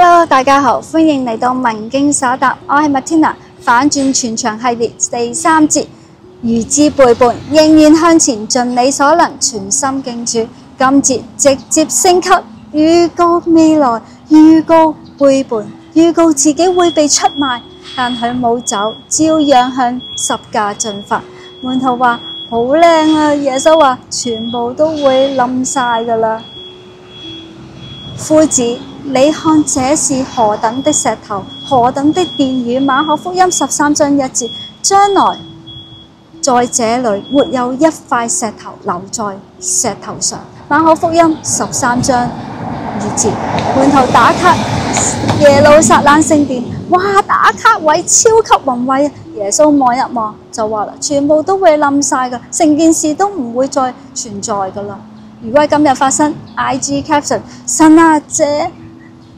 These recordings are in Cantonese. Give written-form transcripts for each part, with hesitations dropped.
Hello， 大家好，歡迎嚟到文經所答，我係 Martina。反轉全場系列第3節，如知背叛，仍然向前，盡你所能，全心敬主。今節直接升級，預告未來，預告背叛，預告自己會被出賣，但佢冇走，照樣向十架進發。門徒話好靚啊，耶穌話全部都會冧晒噶啦。夫子，你看這是何等的石頭，何等的殿宇。馬可福音13章1節，將來在這裏沒有一塊石頭留在石頭上。馬可福音13章2節，門徒打卡耶路撒冷聖殿，哇，打卡位超級宏偉。耶穌望一望就話啦，全部都會冧晒噶，成件事都唔會再存在噶啦。如果係今日發生 ，IG caption 神啊，這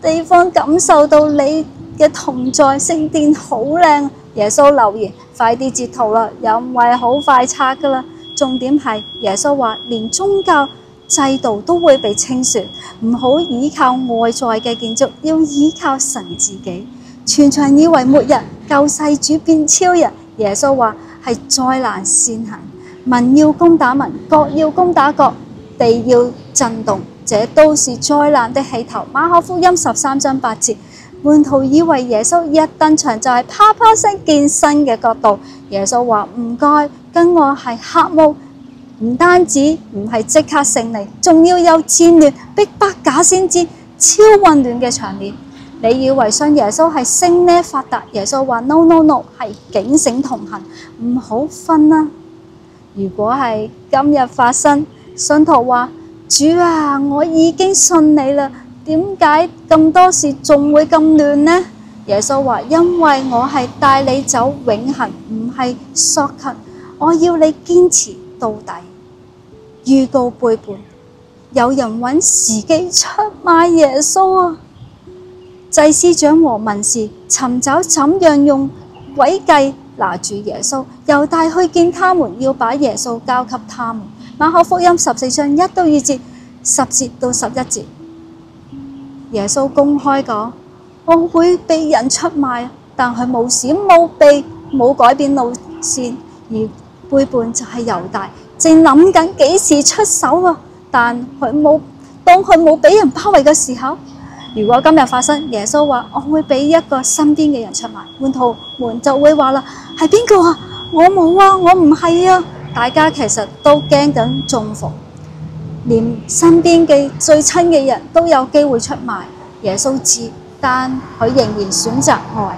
地方感受到你嘅同在，聖殿好靚。耶穌留言：快啲截圖啦，因為好快拆噶啦。重點係耶穌話，連宗教制度都會被清算，唔好依靠外在嘅建築，要依靠神自己。全場以為末日救世主變超人，耶穌話係災難先行，民要攻打民，國要攻打國，地要震動，這都是災難的起頭。馬可福音13章8節，門徒以為耶穌一登場就係啪啪聲見身嘅角度。耶穌話唔該，跟我係黑幕，唔單止唔係即刻勝利，仲要有戰亂、逼迫假先知、超混亂嘅場面。你以為信耶穌係升呢發達？耶穌話 no， 係警醒同行，唔好瞓啦。如果係今日發生，信徒話：主啊，我已經信你啦，點解咁多事仲會咁亂呢？耶穌話：因為我係帶你走永恆，唔係索及，我要你堅持到底。預告背叛，有人揾時機出賣耶穌啊！祭司長和文士尋找怎樣用詭計拿住耶穌，猶大去見他們，要把耶穌交給他們。馬可福音14章1到2節、10節到11節，耶穌公開講：我會被人出賣，但佢冇閃冇避，冇改變路線，而背叛就係猶大，正諗緊幾時出手啊！但佢冇，當佢冇俾人包圍嘅時候。如果今日發生，耶穌話我會俾一個身邊嘅人出賣，門徒們就會話啦：係邊個啊？我冇啊，我唔係啊！大家其實都驚緊中伏，連身邊嘅最親嘅人都有機會出賣。耶穌知，但佢仍然選擇愛。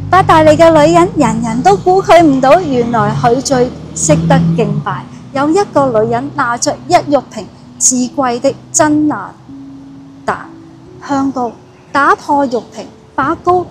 伯大尼嘅女人，人人都估佢唔到，原來佢最識得敬拜。有一個女人拿着一玉瓶至貴的真哪噠香膏，打破玉瓶，把膏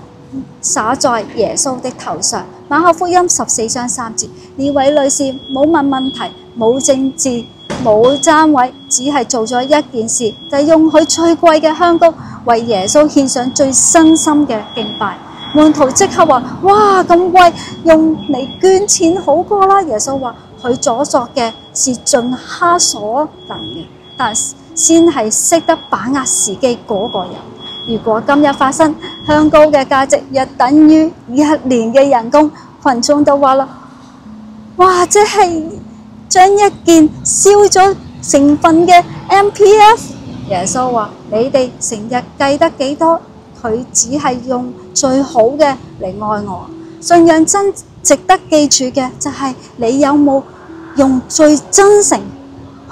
灑在耶穌的頭上。馬可福音14章3節，呢位女士冇問問題，冇政治，冇爭位，只係做咗一件事，就係用佢最貴嘅香膏為耶穌獻上最真心嘅敬拜。門徒即刻話：哇，咁貴，用嚟捐錢好過啦。耶穌話：佢所作嘅是盡他所能嘅，但先係識得把握時機嗰個人。如果今日發生，香膏嘅價值約等於1年嘅人工，群眾都話啦：哇，即係將一件燒咗成分嘅 MPF。耶穌話：你哋成日計得幾多？佢只係用最好嘅嚟愛我。信仰真值得記住嘅就係你有冇用最真誠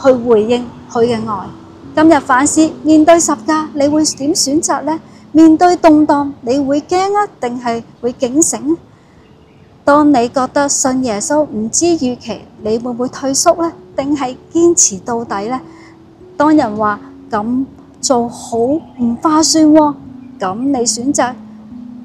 去回應佢嘅愛。今日反思，面對十架，你會點選擇呢？面對動盪，你會驚啊，定係會警醒？當你覺得信耶穌唔知預期，你會唔會退縮呢？定係堅持到底呢？當人話咁做好唔划算喎，咁你選擇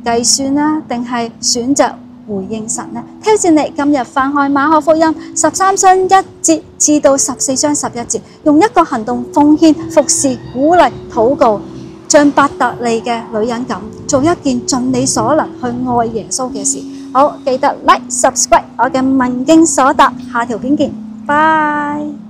計算啦，定係選擇回應神呢？挑戰你今日翻開馬可福音13章1節至到14章11節，用一個行動奉獻、服侍、鼓勵、禱告，像伯特利嘅女人咁，做一件盡你所能去愛耶穌嘅事。好，記得 like、subscribe 我嘅文經所答，下條片見，拜。